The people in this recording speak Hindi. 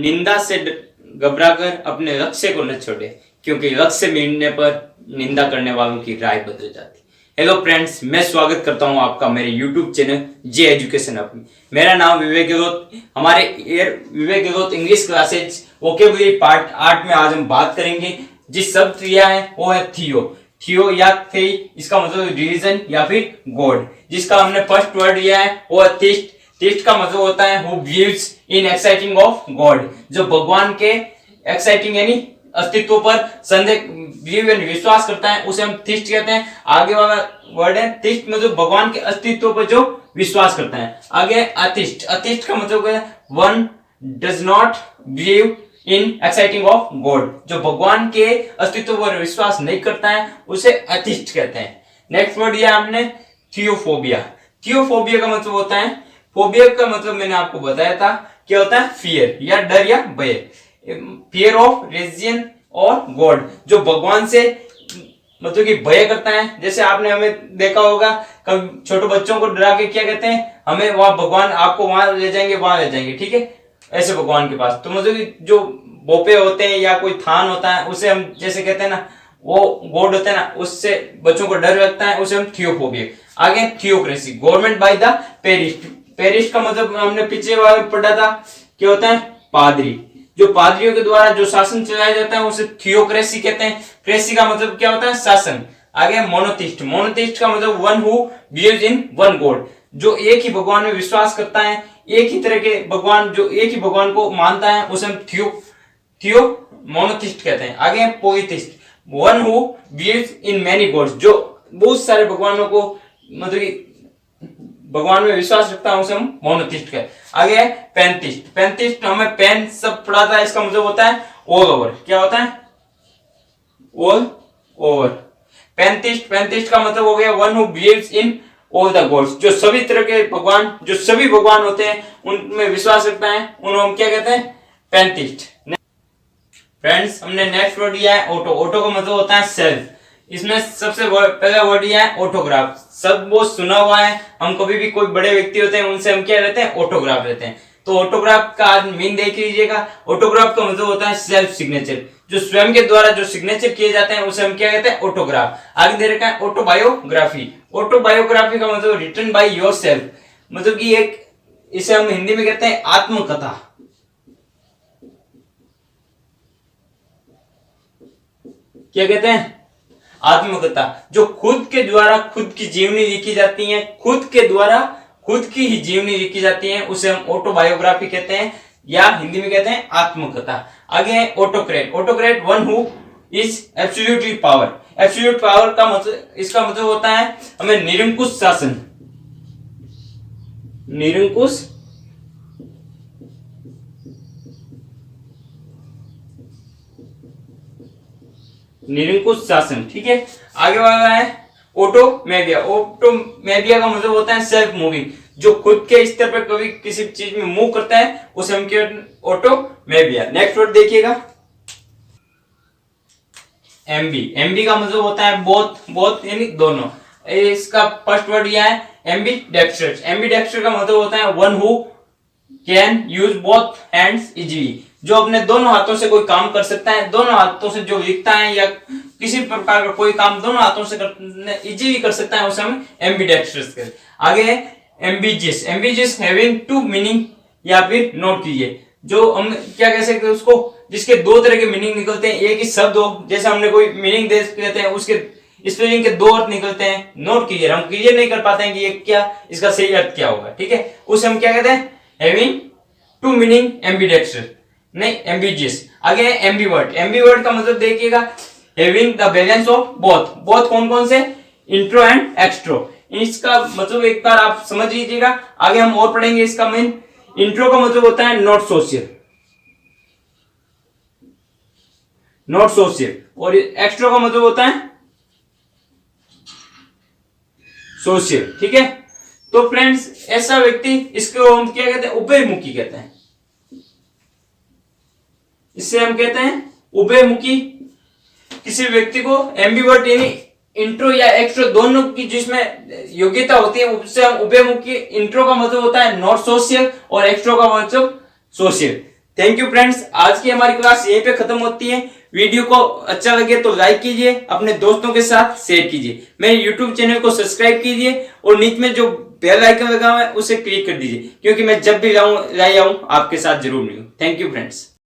निंदा से घबराकर अपने लक्ष्य को न छोड़े, क्योंकि लक्ष्य मिलने पर निंदा करने वालों की राय बदल जाती। हेलो फ्रेंड्स, मैं स्वागत करता हूं आपका मेरे YouTube channel J education up में। मेरा नाम विवेक गहलोत। हमारे Vivek Gehlot English classes vocabulary part 8 में आज हम बात करेंगे जिस शब्द क्रिया है वो है थियो। थियो या थे, इसका मतलब रिलीजन या फिर गॉड। जिसका हमने फर्स्ट वर्ड लिया है वो है थिस्ट। थिस्ट का मतलब होता है who believes in exciting of God, जो भगवान के एक्साइटिंग यानी अस्तित्व पर संदेह बिलीव यानी विश्वास करता है, उसे हम थिस्ट कहते हैं। आगे वाला वर्ड है थिस्ट, मतलब भगवान के अस्तित्व पर जो विश्वास करता है। आगे अथिस्ट। अथिस्ट का मतलब है one does not believe in exciting of God, जो भगवान के अस्तित्व पर विश्वास नहीं करता है उसे अथिस्ट कहते हैं। नेक्स्ट वर्ड दिया हमने थियोफोबिया। थियोफोबिया का मतलब होता है, फोबिया का मतलब मैंने आपको बताया था क्या होता है, फियर या डर या भय। फियर ऑफ रिलीजन और गॉड, जो भगवान से मतलब कि भय करता है। जैसे आपने हमें देखा होगा कभी छोटे बच्चों को डरा के क्या कहते हैं, हमें वहां भगवान आपको वहां ले जाएंगे, वहां ले जाएंगे, ठीक है, ऐसे भगवान के पास। तो मतलब कि जो बोपे होते हैं या कोई थान होता है उसे हम जैसे कहते हैं ना, वो गॉड होता है ना, उससे बच्चों को डर लगता है, उसे हम थियोफोबिया। आगे थियोक्रेसी, गवर्नमेंट बाय द पेरिस्ट। पेरिस्ट का मतलब हमने पिछले बार पढ़ा था क्या होता है, पादरी। जो पादरियों के द्वारा जो शासन चलाया जाता है उसे थियोक्रेसी कहते हैं। क्रेसी का मतलब क्या होता है, शासन। आगे मोनोथिस्ट। मोनोथिस्ट का मतलब one who believes in one God, जो एक ही भगवान में विश्वास करता है, एक ही तरह के भगवान, जो एक ही भगवान को मानता है, उसे हम थियो मोनोथिस्ट कहते हैं। आगे polytheist, one who believes in many gods, जो बहुत सारे भगवानों को मतलब कि भगवान में विश्वास रखता है, उसे हम मोनोथिस्ट कहते हैं। आगे है पैंथिस्ट। पैंथिस्ट हमें पैन सब पढ़ा था, इसका मतलब होता है ऑल ओवर। क्या होता है, ऑल ओवर। पैंथिस्ट, पैंथिस्ट का मतलब हो गया one who believes in all the gods, जो सभी तरह के भगवान, जो सभी भगवान होते हैं उनमें विश्वास रखता है, उन्हें हम क्या कहते हैं, पैंथिस्ट। फ्रेंड्स, हमने नेक्स्ट वर्ड लिया है ऑटो। ऑटो का मतलब होता है सेल्फ। इसमें सबसे पहला वर्ड लिया है ऑटोग्राफ। सब वो सुना हुआ है, हम कभी भी कोई बड़े व्यक्ति होते हैं उनसे हम क्या लेते हैं, ऑटोग्राफ लेते हैं। तो ऑटोग्राफ का आज मीन देख लीजिएगा। ऑटोग्राफ का मतलब होता है सेल्फ सिग्नेचर, जो स्वयं के द्वारा जो सिग्नेचर किए जाते हैं उसे हम क्या कहते हैं, ऑटोग्राफ। आगे दे रखा है ऑटोबायोग्राफी। ऑटोबायोग्राफी का मतलब रिटन बाय योरसेल्फ, मतलब कि एक, इसे हम हिंदी में कहते हैं आत्मकथा। क्या कहते हैं, आत्मकथा, जो खुद के द्वारा खुद की जीवनी लिखी जाती है, खुद के द्वारा खुद की ही जीवनी लिखी जाती है, उसे हम ऑटोबायोग्राफी कहते हैं, या हिंदी में कहते हैं आत्मकथा। आगे है autocrat. Autocrat one who is absolutely power. Absolute power का मतलब, इसका मतलब होता है हमें निरंकुश शासन। निरंकुश निरंकुश शासन, ठीक है। आगे वाला है ऑटोमेबिया। ऑटोमेबिया का मतलब होता है सेल्फ मूविंग, जो खुद के स्तर पर कभी किसी चीज में मूव करता है, उसे हम क्या, ऑटोमेबिया। नेक्स्ट वर्ड देखिएगा एमबी। एमबी का मतलब होता है बोथ, बोथ यानी दोनों। इसका फर्स्ट वर्ड यह है एमबी डेक्स्ट्रस। एमबी डेक्स्ट्रस का मतलब होता है one who can use both hands easily, जो अपने दोनों हाथों से कोई काम कर सकता है, दोनों हाथों से जो लिखता है या किसी प्रकार का कोई काम दोनों हाथों से इजीली कर सकता है, उसे हम एम्बीडेक्स्ट्रस कहते हैं। आगे है ambitious. Ambitious having two meaning, या फिर नोट कीजिए, जो हम क्या कह सकते हैं उसको, जिसके दो तरह के मीनिंग निकलते हैं। एक ही शब्द हो, जैसे हमने कोई मीनिंग दे देते हैं, उसके स्पेलिंग के दो अर्थ निकलते हैं। नोट कीजिए, हम क्लियर नहीं कर पाते हैं कि ये क्या, इसका सही अर्थ क्या होगा, ठीक है, उसे हम क्या कहते हैं, हैविंग टू मीनिंग एम्बिडेक्स्ट्रस, नहीं एम्बिजियस। आगे है एम्बीवर्ट। एम्बीवर्ट का मतलब देखिएगा having the balance of both. Both कौन कौन से, इंट्रो एंड एक्सट्रो। इसका मतलब एक बार आप समझ लीजिएगा, आगे हम और पढ़ेंगे इसका मेन। इंट्रो का मतलब होता है नॉट सोशियल, नॉट सोशियल, और एक्स्ट्रो का मतलब होता है सोशियल, ठीक है। तो फ्रेंड्स, ऐसा व्यक्ति, इसको हम क्या कहते हैं, उभयमुखी कहते हैं। इससे हम कहते हैं उभयमुखी किसी व्यक्ति को। एम्बीवर्ट यानी इंट्रो या एक्स्ट्रो दोनों की जिसमें योग्यता होती है, उससे हम उभयमुखी। इंट्रो का मतलब होता है नॉट सोशियल और एक्स्ट्रो का मतलब सोशियल। थैंक यू फ्रेंड्स, आज की हमारी क्लास यहीं पे खत्म होती है। वीडियो को अच्छा लगे तो लाइक कीजिए, अपने दोस्तों के साथ शेयर कीजिए, मेरे यूट्यूब चैनल को सब्सक्राइब कीजिए और नीचे में जो बेल आइकन लगा हुआ है उसे क्लिक कर दीजिए, क्योंकि मैं जब भी लाऊं आपके साथ जरूर मिलूं। Thank you friends.